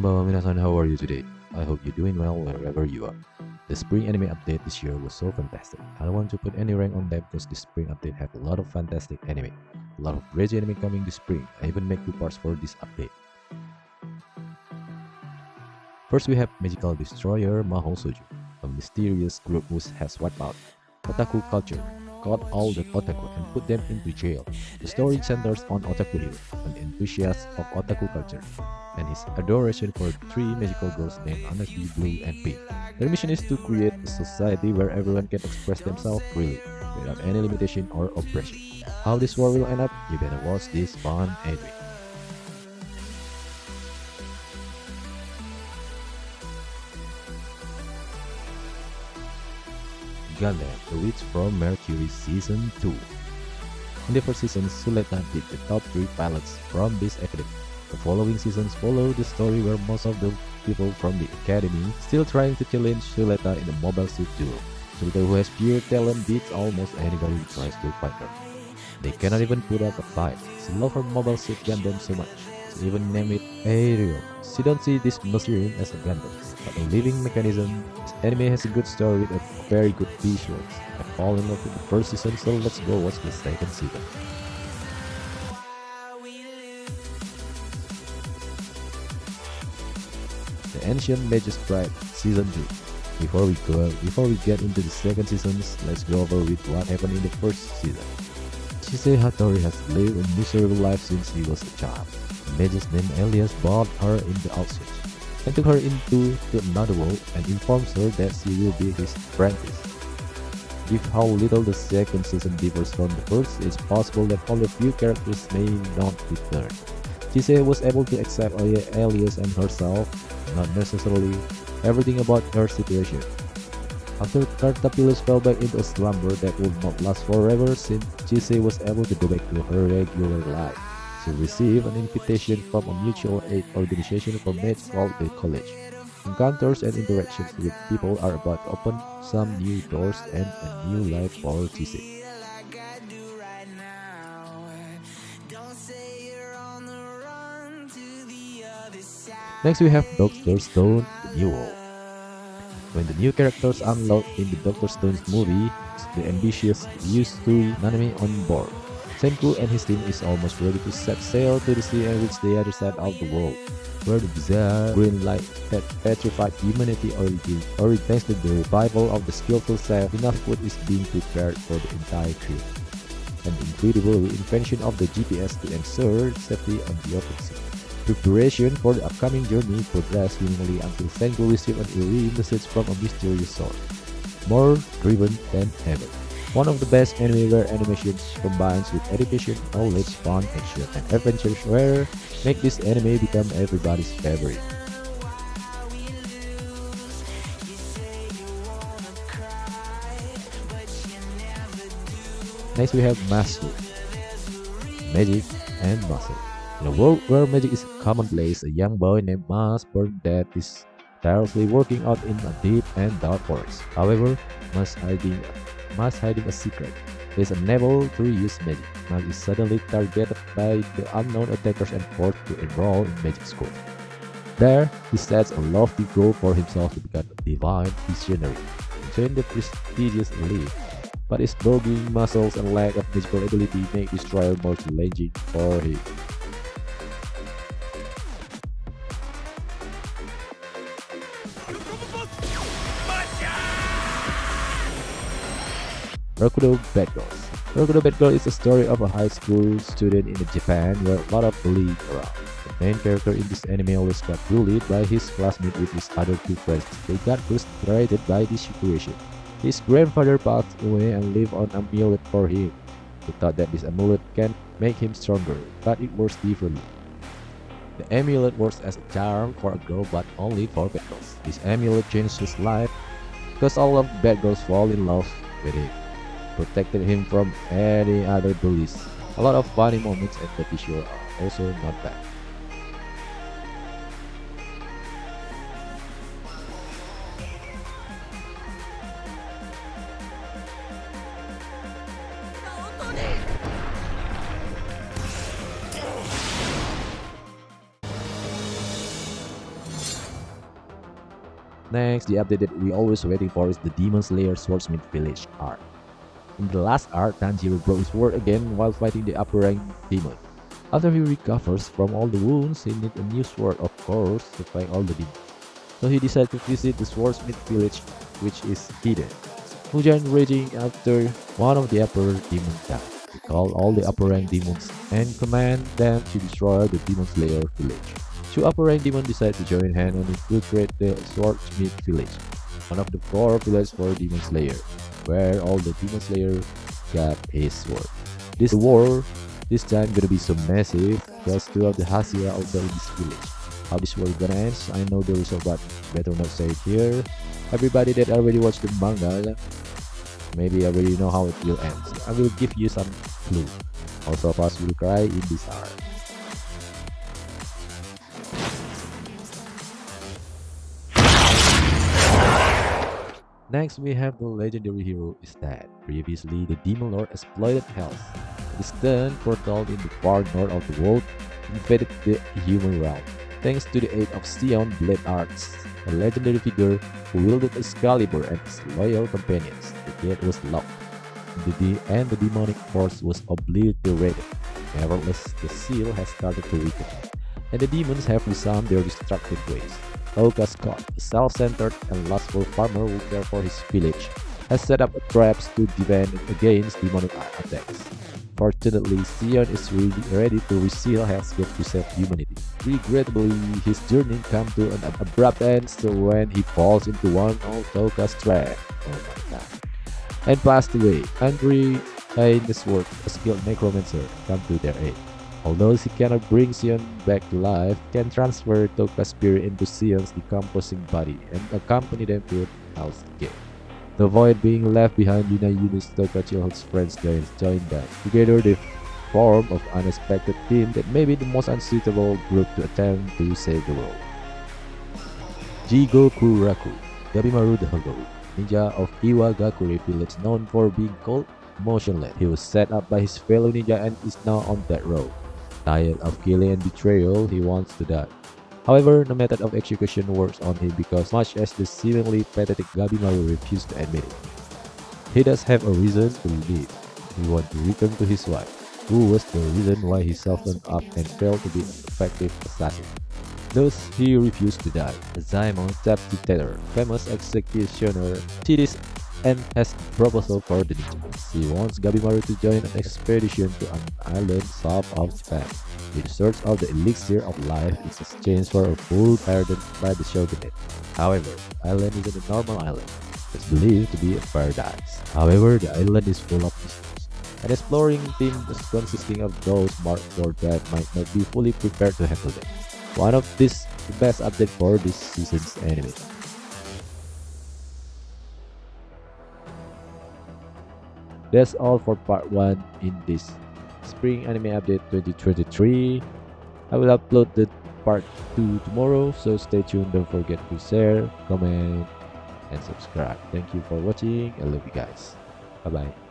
Konbanwa minasan, how are you today? I hope you're doing well wherever you are. The spring anime update this year was so fantastic. I don't want to put any rank on them because the spring update had a lot of fantastic anime. A lot of crazy anime coming this spring. I even make two parts for this update. First we have Magical Destroyer Mahou Shoujo, a mysterious group who has wiped out otaku culture, caught all the otaku and put them into jail. The story centers on Otaku Hiro, an enthusiast of otaku culture, and his adoration for three magical girls named Anaki, Blue, and Pink. Their mission is to create a society where everyone can express themselves freely, without any limitation or oppression. How this war will end up? You better watch this fun anime. Gundam, The Witch from Mercury Season 2. In the first season, Suleta did the top 3 pilots from this academy. The following seasons follow the story where most of the people from the academy still trying to challenge Suleta in a Mobile Suit duel. Suleta, who has pure talent, beats almost anybody who tries to fight her. They cannot even put up a fight. She loves her Mobile Suit Gundam so much. She even named it Aerial. She don't see this machine as a Gundam, but a living mechanism. This anime has a good story with a very good visuals. I fall in love with the first season, so let's go watch the second season. The Ancient Magus Pride Season 2. Before we get into the second season, let's go over with what happened in the first season. Chise Hattori has lived a miserable life since he was a child. A magus named Elias bought her in the auction and took her into another world and informs her that she will be his apprentice. Given how little the second season differs from the first, it's possible that only a few characters may not return. Chise was able to accept Elias and herself, not necessarily everything about her situation. After Cartapilus fell back into a slumber that would not last forever, since Chise was able to go back to her regular life. She received an invitation from a mutual aid organization for mates called the College. Encounters and interactions with people are about to open some new doors and a new life for Chise. Next we have Doctor Stone, The New World. When the new characters unlocked in the Doctor Stone's movie, the ambitious Yusui Nanami on board. Senku and his team is almost ready to set sail to the sea and reach the other side of the world, where the bizarre green light that petrified humanity already thanks to the revival of the skillful chef, enough food is being prepared for the entire crew. An incredible reinvention of the GPS to ensure safety on the open sea. Preparation for the upcoming journey progressed swimmingly until Senku received an eerie message from a mysterious source, more driven than ever. One of the best anime where animations combines with education, knowledge, fun, action, and adventures where make this anime become everybody's favorite. Next we have Master, Magic, and Muscle. In a world where magic is commonplace, a young boy named Mas Burnett is tirelessly working out in a deep and dark forest. However, Mas hiding a secret. He is unable to use magic. Mas is suddenly targeted by the unknown attackers and forced to enroll in magic school. There, he sets a lofty goal for himself to become a divine visionary, join the prestigious elite. But his bulging muscles and lack of magical ability make this trial more challenging for him. Rokudo Bad Girls. Rokudo Bad Girl is a story of a high school student in Japan where a lot of bullying around. The main character in this anime always got bullied by his classmate with his other two friends. They got frustrated by this situation. His grandfather passed away and left an amulet for him. He thought that this amulet can make him stronger, but it works differently. The amulet works as a charm for a girl but only for bad girls. This amulet changed his life because all of the bad girls fall in love with it. Protected him from any other bullies. A lot of funny moments and the visual are also not bad. Next, the update that we always waiting for is the Demon Slayer Swordsmith Village arc. In the last arc, Tanjiro broke his word again while fighting the upper rank demon. After he recovers from all the wounds, he needs a new sword, of course, to fight all the demons. So he decided to visit the Swordsmith Village, which is hidden. Mujan raging after one of the upper demons died. He called all the upper rank demons and command them to destroy the Demon Slayer village. Two upper rank demons decide to join hands and infiltrate the Swordsmith village, one of the four villages for Demon Slayer, where all the Demon Slayer got his sword. This war, this time gonna be so massive because two of the Hashira also in this village. How this war gonna end, I know the result, but better not say it here. Everybody that already watched the manga, maybe already know how it will end. So I will give you some clue. Also, of us will cry in this arc. Next, we have the legendary hero is dead. Previously, the Demon Lord exploited Hell. His then foretold in the far north of the world, invaded the human realm. Thanks to the aid of Sion Blade Arts, a legendary figure who wielded Excalibur and his loyal companions, the gate was locked, and the demonic force was obliterated. Nevertheless, the seal has started to weaken, and the demons have resumed their destructive ways. Touka Scott, a self-centered and lustful farmer who cares for his village, has set up traps to defend against demonic attacks. Fortunately, Sion is really ready to reseal Hell's Gate to save humanity. Regrettably, his journey comes to an abrupt end when he falls into one of Touka's traps. Oh my god. And passed away. Andre Ainsworth, a skilled necromancer, comes to their aid. Although he cannot bring Sion back to life, he can transfer Touka's spirit into Sion's decomposing body and accompany them to Hell's Gate. To avoid being left behind, Yuna's Touka childhood friends join them. Together they form an unexpected team that may be the most unsuitable group to attempt to save the world. Jigoku Raku, Gabimaru the Hogo, ninja of Iwagakure village known for being cold, motionless. He was set up by his fellow ninja and is now on that road. Tired of killing and betrayal, he wants to die. However, no method of execution works on him because much as the seemingly pathetic Gabimaru refused to admit it. He does have a reason to leave. He wants to return to his wife, who was the reason why he softened up and failed to be an effective assassin. Thus, he refused to die. Zaemon taps the tether, famous executioner, sees and has a proposal for the ninjas. He wants Gabimaru to join an expedition to an island south of Japan, in search of the elixir of life in exchange for a full pardon by the shogunate. However, the island isn't a normal island. It's believed to be a paradise. However, the island is full of mysteries. An exploring team consisting of those marked for death might not be fully prepared to handle them. One of these the best update for this season's anime. That's all for part 1 in this Spring Anime Update 2023. I will upload the part 2 tomorrow, so stay tuned. Don't forget to share, comment, and subscribe. Thank you for watching. I love you guys. Bye bye.